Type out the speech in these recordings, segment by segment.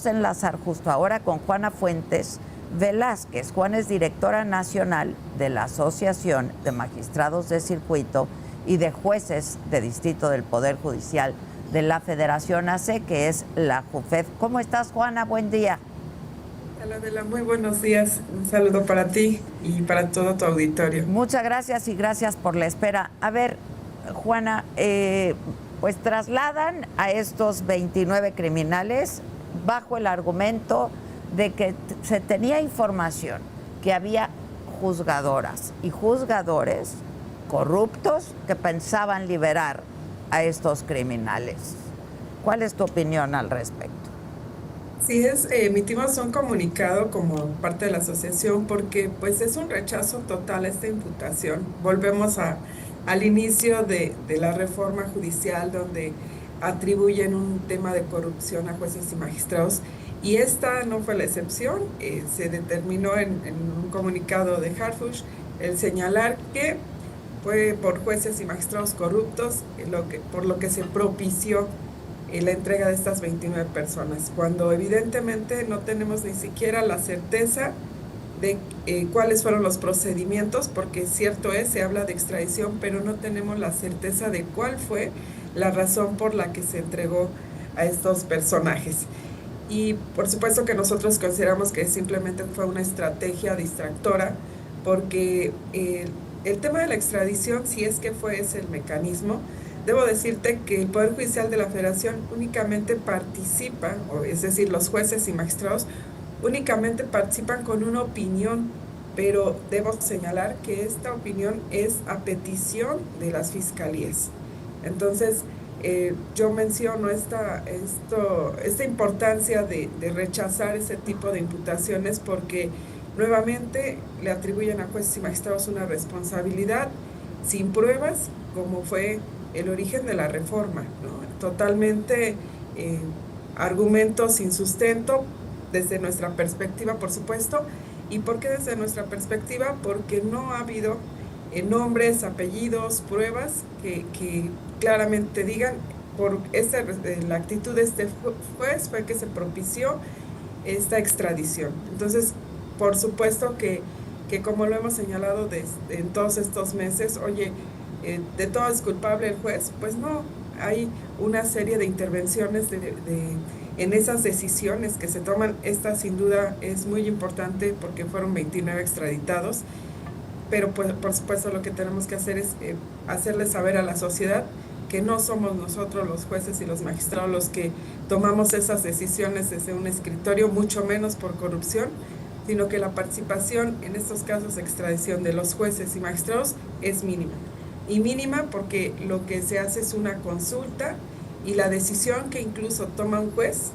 Enlazar justo ahora con Juana Fuentes Velázquez. Juana es directora nacional de la Asociación de Magistrados de Circuito y de Jueces de Distrito del Poder Judicial de la Federación AC, que es la JUFEF. ¿Cómo estás, Juana? Buen día. Hola, Adela, muy buenos días. Un saludo para ti y para todo tu auditorio. Muchas gracias y gracias por la espera. A ver, Juana, pues trasladan a estos 29 criminales bajo el argumento de que se tenía información que había juzgadoras y juzgadores corruptos que pensaban liberar a estos criminales. ¿Cuál es tu opinión al respecto? Sí, emitimos un comunicado como parte de la asociación porque pues es un rechazo total a esta imputación. Volvemos al inicio de la reforma judicial donde atribuyen un tema de corrupción a jueces y magistrados y esta no fue la excepción. Se determinó en un comunicado de Harfuch el señalar que fue por jueces y magistrados corruptos por lo que se propició la entrega de estas 29 personas, cuando evidentemente no tenemos ni siquiera la certeza de cuáles fueron los procedimientos, porque cierto es, se habla de extradición, pero no tenemos la certeza de cuál fue la razón por la que se entregó a estos personajes. Y por supuesto que nosotros consideramos que simplemente fue una estrategia distractora, porque el tema de la extradición, si es que fue ese el mecanismo, debo decirte que el Poder Judicial de la Federación únicamente participa, es decir, los jueces y magistrados únicamente participan con una opinión, pero debo señalar que esta opinión es a petición de las fiscalías. Entonces, yo menciono esta importancia de rechazar ese tipo de imputaciones porque nuevamente le atribuyen a jueces y magistrados una responsabilidad sin pruebas, como fue el origen de la reforma, ¿no? Totalmente argumentos sin sustento desde nuestra perspectiva, por supuesto. ¿Y por qué desde nuestra perspectiva? Porque no ha habido nombres, apellidos, pruebas que claramente digan por la actitud de este juez fue que se propició esta extradición. Entonces, por supuesto que como lo hemos señalado en todos estos meses, oye, de todo es culpable el juez, pues no, hay una serie de intervenciones en esas decisiones que se toman. Esta sin duda es muy importante porque fueron 29 extraditados, pero pues, por supuesto lo que tenemos que hacer es hacerle saber a la sociedad que no somos nosotros los jueces y los magistrados los que tomamos esas decisiones desde un escritorio, mucho menos por corrupción, sino que la participación en estos casos de extradición de los jueces y magistrados es mínima. Y mínima porque lo que se hace es una consulta y la decisión que incluso toma un juez,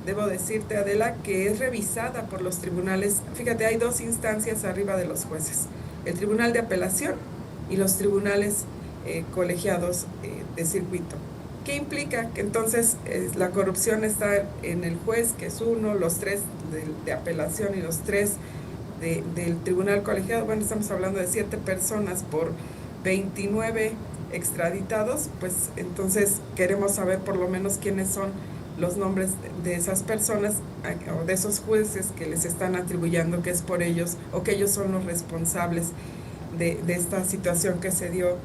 debo decirte, Adela, que es revisada por los tribunales. Fíjate, hay dos instancias arriba de los jueces, el Tribunal de Apelación y los tribunales colegiados de circuito. ¿Qué implica? Que entonces la corrupción está en el juez, que es uno, los tres de apelación y los tres del tribunal colegiado. Bueno, estamos hablando de 7 personas por 29 extraditados, pues entonces queremos saber por lo menos quiénes son los nombres de esas personas o de esos jueces que les están atribuyendo que es por ellos o que ellos son los responsables de esta situación que se dio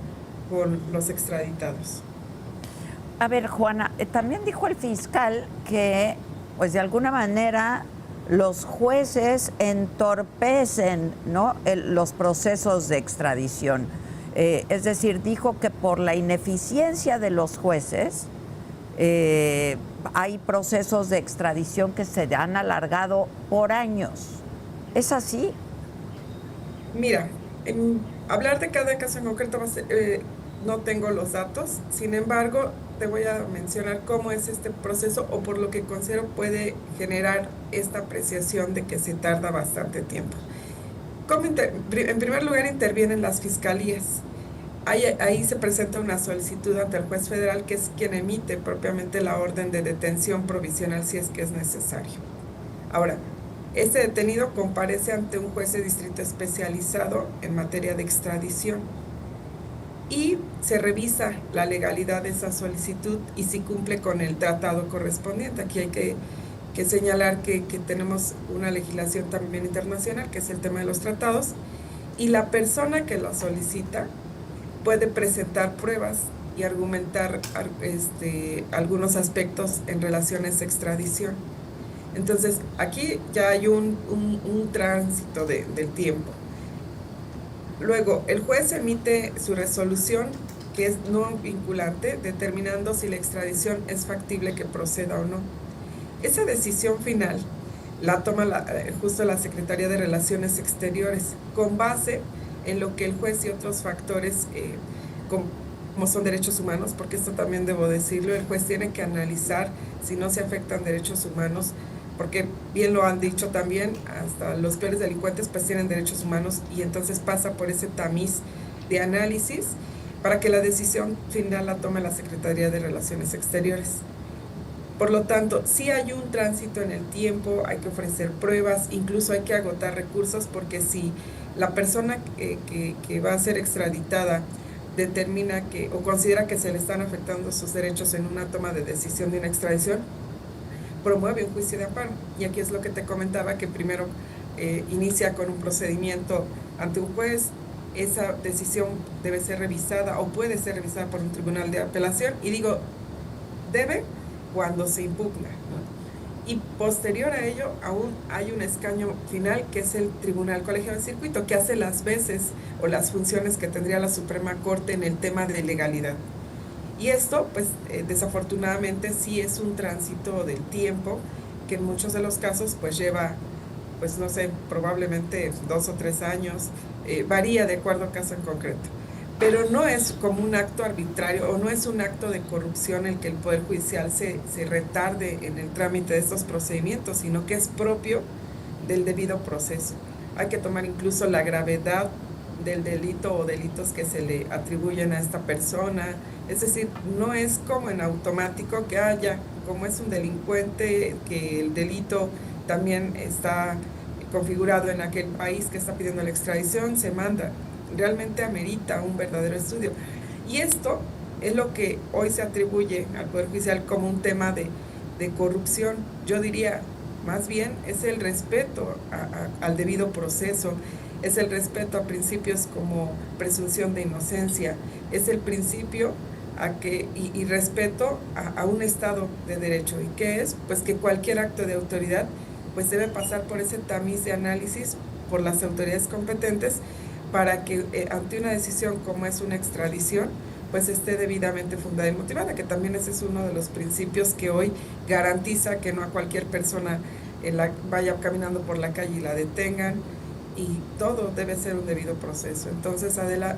con los extraditados. A ver, Juana, también dijo el fiscal que, pues de alguna manera, los jueces entorpecen, ¿no?, los procesos de extradición. Es decir, dijo que por la ineficiencia de los jueces hay procesos de extradición que se han alargado por años. ¿Es así? Mira, hablar de cada caso en concreto no tengo los datos, sin embargo, te voy a mencionar cómo es este proceso o por lo que considero puede generar esta apreciación de que se tarda bastante tiempo. En primer lugar, intervienen las fiscalías. Ahí se presenta una solicitud ante el juez federal, que es quien emite propiamente la orden de detención provisional si es que es necesario. Ahora, este detenido comparece ante un juez de distrito especializado en materia de extradición y se revisa la legalidad de esa solicitud y si cumple con el tratado correspondiente. Aquí hay que que señalar que tenemos una legislación también internacional, que es el tema de los tratados, y la persona que lo solicita puede presentar pruebas y argumentar algunos aspectos en relaciones de extradición. Entonces, aquí ya hay un tránsito del tiempo. Luego, el juez emite su resolución, que es no vinculante, determinando si la extradición es factible que proceda o no. Esa decisión final la toma justo la Secretaría de Relaciones Exteriores, con base en lo que el juez y otros factores, como son derechos humanos, porque esto también debo decirlo, el juez tiene que analizar si no se afectan derechos humanos, porque bien lo han dicho también, hasta los peores delincuentes pues tienen derechos humanos, y entonces pasa por ese tamiz de análisis para que la decisión final la tome la Secretaría de Relaciones Exteriores. Por lo tanto, sí hay un tránsito en el tiempo, hay que ofrecer pruebas, incluso hay que agotar recursos, porque si la persona que va a ser extraditada determina o considera que se le están afectando sus derechos en una toma de decisión de una extradición, promueve un juicio de amparo. Y aquí es lo que te comentaba, que primero inicia con un procedimiento ante un juez. Esa decisión debe ser revisada o puede ser revisada por un tribunal de apelación, y digo debe cuando se impugna, ¿no? Y posterior a ello aún hay un escaño final, que es el Tribunal Colegiado de Circuito, que hace las veces o las funciones que tendría la Suprema Corte en el tema de legalidad. Y esto, pues, desafortunadamente sí es un tránsito del tiempo, que en muchos de los casos, pues, lleva, pues, no sé, probablemente 2 o 3 años, varía de acuerdo a caso en concreto. Pero no es como un acto arbitrario o no es un acto de corrupción el que el Poder Judicial se retarde en el trámite de estos procedimientos, sino que es propio del debido proceso. Hay que tomar incluso la gravedad del delito o delitos que se le atribuyen a esta persona. Es decir, no es como en automático que haya, como es un delincuente, que el delito también está configurado en aquel país que está pidiendo la extradición, se manda. Realmente amerita un verdadero estudio. Y esto es lo que hoy se atribuye al Poder Judicial como un tema de corrupción. Yo diría, más bien, es el respeto al debido proceso, es el respeto a principios como presunción de inocencia, es el principio y respeto a un Estado de Derecho. ¿Y qué es? Pues que cualquier acto de autoridad pues debe pasar por ese tamiz de análisis por las autoridades competentes, para que ante una decisión como es una extradición, pues esté debidamente fundada y motivada, que también ese es uno de los principios que hoy garantiza que no a cualquier persona vaya caminando por la calle y la detengan, y todo debe ser un debido proceso. Entonces, Adela,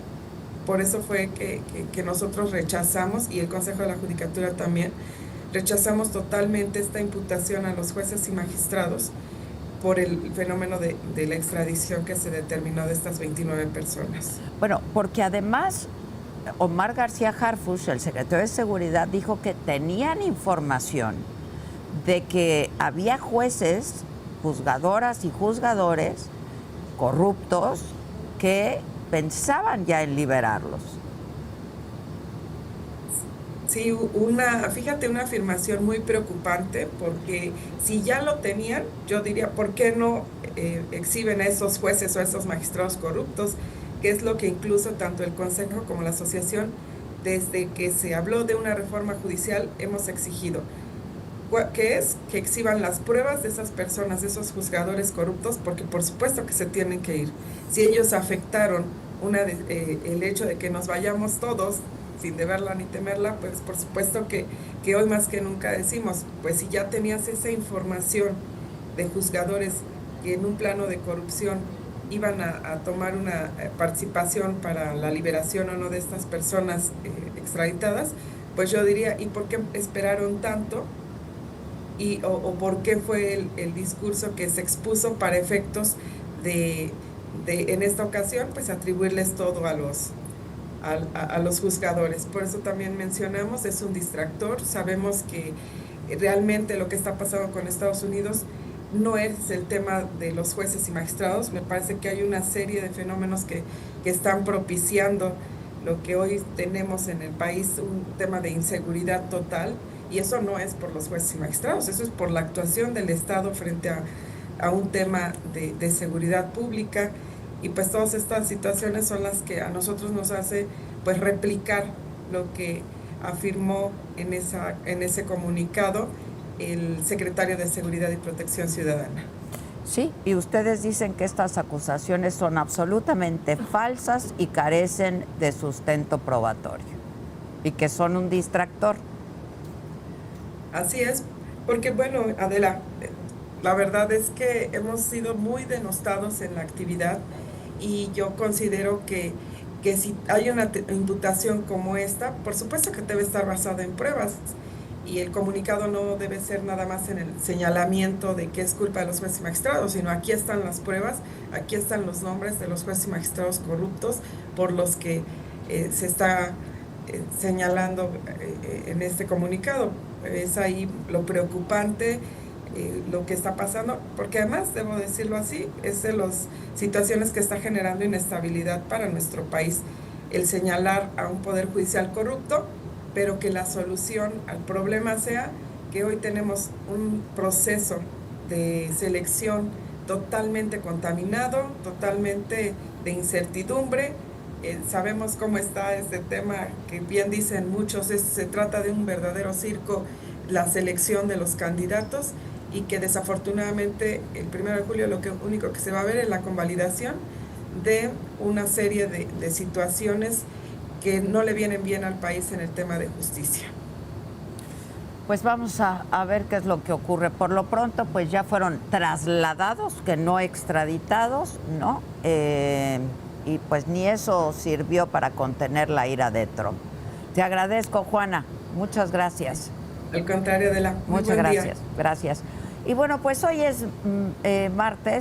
por eso fue que nosotros rechazamos, y el Consejo de la Judicatura también, rechazamos totalmente esta imputación a los jueces y magistrados por el fenómeno de la extradición que se determinó de estas 29 personas. Bueno, porque además Omar García Harfuch, el secretario de Seguridad, dijo que tenían información de que había jueces, juzgadoras y juzgadores corruptos que pensaban ya en liberarlos. Sí, fíjate, una afirmación muy preocupante, porque si ya lo tenían, yo diría, ¿por qué no exhiben a esos jueces o a esos magistrados corruptos? Que es lo que incluso tanto el Consejo como la Asociación, desde que se habló de una reforma judicial, hemos exigido, que es que exhiban las pruebas de esas personas, de esos juzgadores corruptos, porque por supuesto que se tienen que ir. Si ellos afectaron el hecho de que nos vayamos todos sin deberla ni temerla, pues por supuesto que hoy más que nunca decimos, pues si ya tenías esa información de juzgadores que en un plano de corrupción iban a tomar una participación para la liberación o no de estas personas extraditadas, pues yo diría, ¿y por qué esperaron tanto? O por qué fue el discurso que se expuso para efectos de en esta ocasión, pues atribuirles todo a los juzgadores. Por eso también mencionamos, es un distractor. Sabemos que realmente lo que está pasando con Estados Unidos no es el tema de los jueces y magistrados. Me parece que hay una serie de fenómenos que están propiciando lo que hoy tenemos en el país, un tema de inseguridad total, Y eso no es por los jueces y magistrados, eso es por la actuación del Estado frente a un tema de seguridad pública. Y pues todas estas situaciones son las que a nosotros nos hace pues replicar lo que afirmó en ese comunicado el secretario de Seguridad y Protección Ciudadana. Sí, y ustedes dicen que estas acusaciones son absolutamente falsas y carecen de sustento probatorio y que son un distractor. Así es, porque bueno, Adela, la verdad es que hemos sido muy denostados en la actividad y yo considero que si hay una imputación como esta, por supuesto que debe estar basada en pruebas y el comunicado no debe ser nada más en el señalamiento de que es culpa de los jueces y magistrados, sino aquí están las pruebas, aquí están los nombres de los jueces y magistrados corruptos por los que se está señalando en este comunicado. Es ahí lo preocupante, lo que está pasando, porque además, debo decirlo así, es de las situaciones que está generando inestabilidad para nuestro país, el señalar a un poder judicial corrupto, pero que la solución al problema sea que hoy tenemos un proceso de selección totalmente contaminado, totalmente de incertidumbre. Sabemos cómo está este tema, que bien dicen muchos, se trata de un verdadero circo, la selección de los candidatos, y que desafortunadamente el 1 de julio lo único que se va a ver es la convalidación de una serie de situaciones que no le vienen bien al país en el tema de justicia. Pues vamos a ver qué es lo que ocurre. Por lo pronto, pues ya fueron trasladados, que no extraditados, ¿no? Y pues ni eso sirvió para contener la ira de Trump. Te agradezco, Juana. Muchas gracias. Al contrario, de la muchas gracias. Gracias. Y bueno, pues hoy es martes.